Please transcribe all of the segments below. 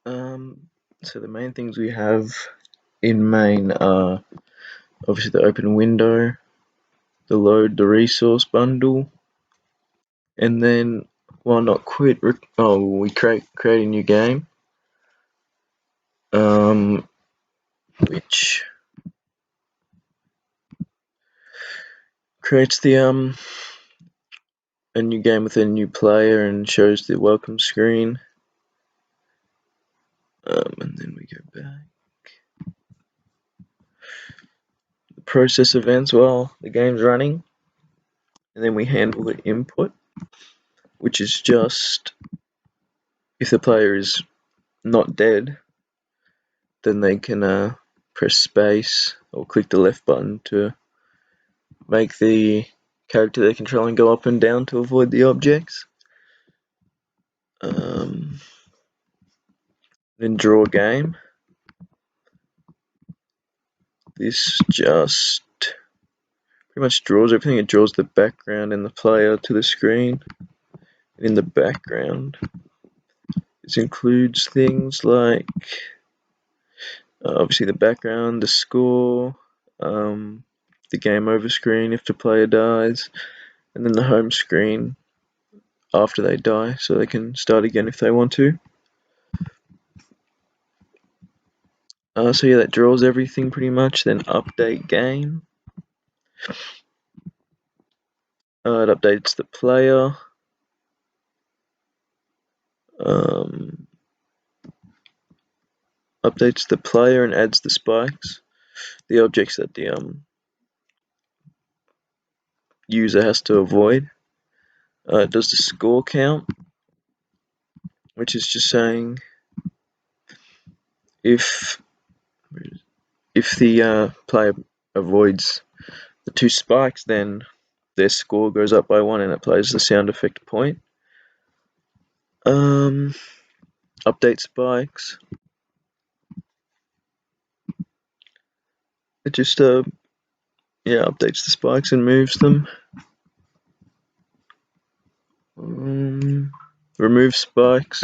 Um, so the main things we have in main are obviously the open window, the load the resource bundle, and then while not quit, we create a new game, which creates the a new game with a new player and shows the welcome screen. And then we go back. The process events while the game's running, and then we handle the input, which is just if the player is not dead, then they can press space or click the left button to make the character they're controlling go up and down to avoid the objects. Then draw game. This just pretty much draws everything. It draws the background and the player to the screen. In the background, this includes things like obviously the background, the score, the game over screen if the player dies, and then the home screen after they die, so they can start again if they want to. So yeah, that draws everything pretty much. Then update game. It updates the player. Updates the player and adds the spikes, the objects that the user has to avoid. It does the score count, which is just saying if the player avoids the 2 spikes, then their score goes up by 1, and it plays the sound effect point. Update spikes. It just updates the spikes and moves them. Remove spikes.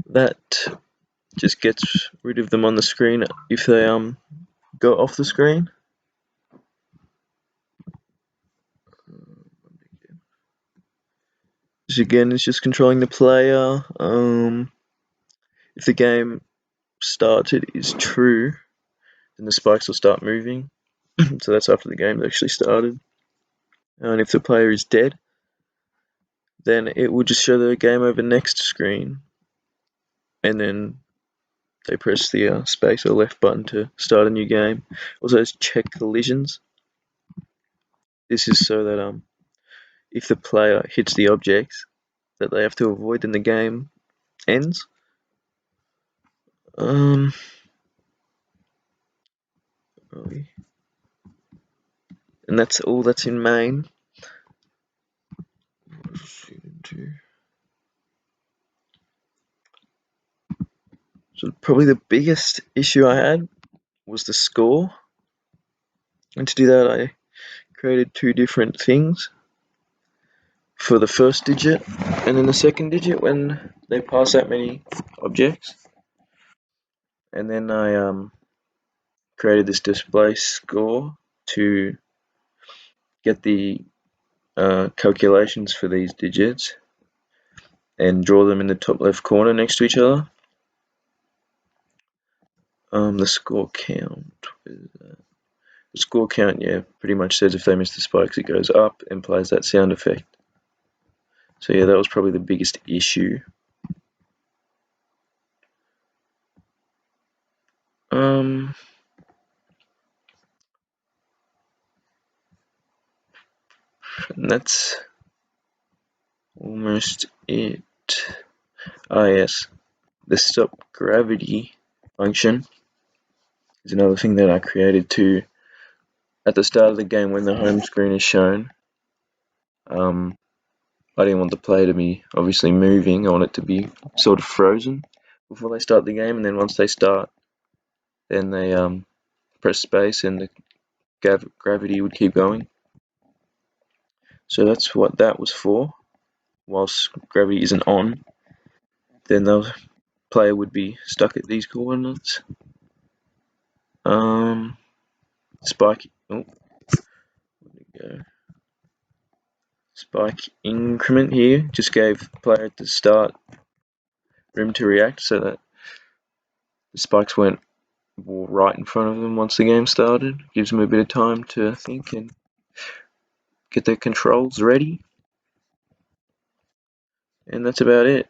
That just gets rid of them on the screen if they go off the screen. This again is just controlling the player. If the game started is true, then the spikes will start moving. So that's after the game's actually started. And if the player is dead, then it will just show the game over next screen, and then they press the space or left button to start a new game. Also, it's check collisions. This is so that if the player hits the objects that they have to avoid, then the game ends. And that's all that's in main. So probably the biggest issue I had was the score. And to do that, I created 2 different things for the first digit and then the second digit when they pass that many objects. And then I created this display score to get the calculations for these digits and draw them in the top left corner next to each other. The score count. The score count, pretty much says if they miss the spikes, it goes up and plays that sound effect. So yeah, that was probably the biggest issue. And that's almost it. Yes, the stop gravity function is another thing that I created to, at the start of the game when the home screen is shown, I didn't want the player to be obviously moving. I want it to be sort of frozen before they start the game, and then once they start, then they press space and the gravity would keep going. So that's what that was for. Whilst gravity isn't on, then player would be stuck at these coordinates. Spike. Oh, go. Spike increment here just gave player at the start room to react, so that the spikes weren't right in front of them once the game started. Gives them a bit of time to think and get their controls ready. And that's about it.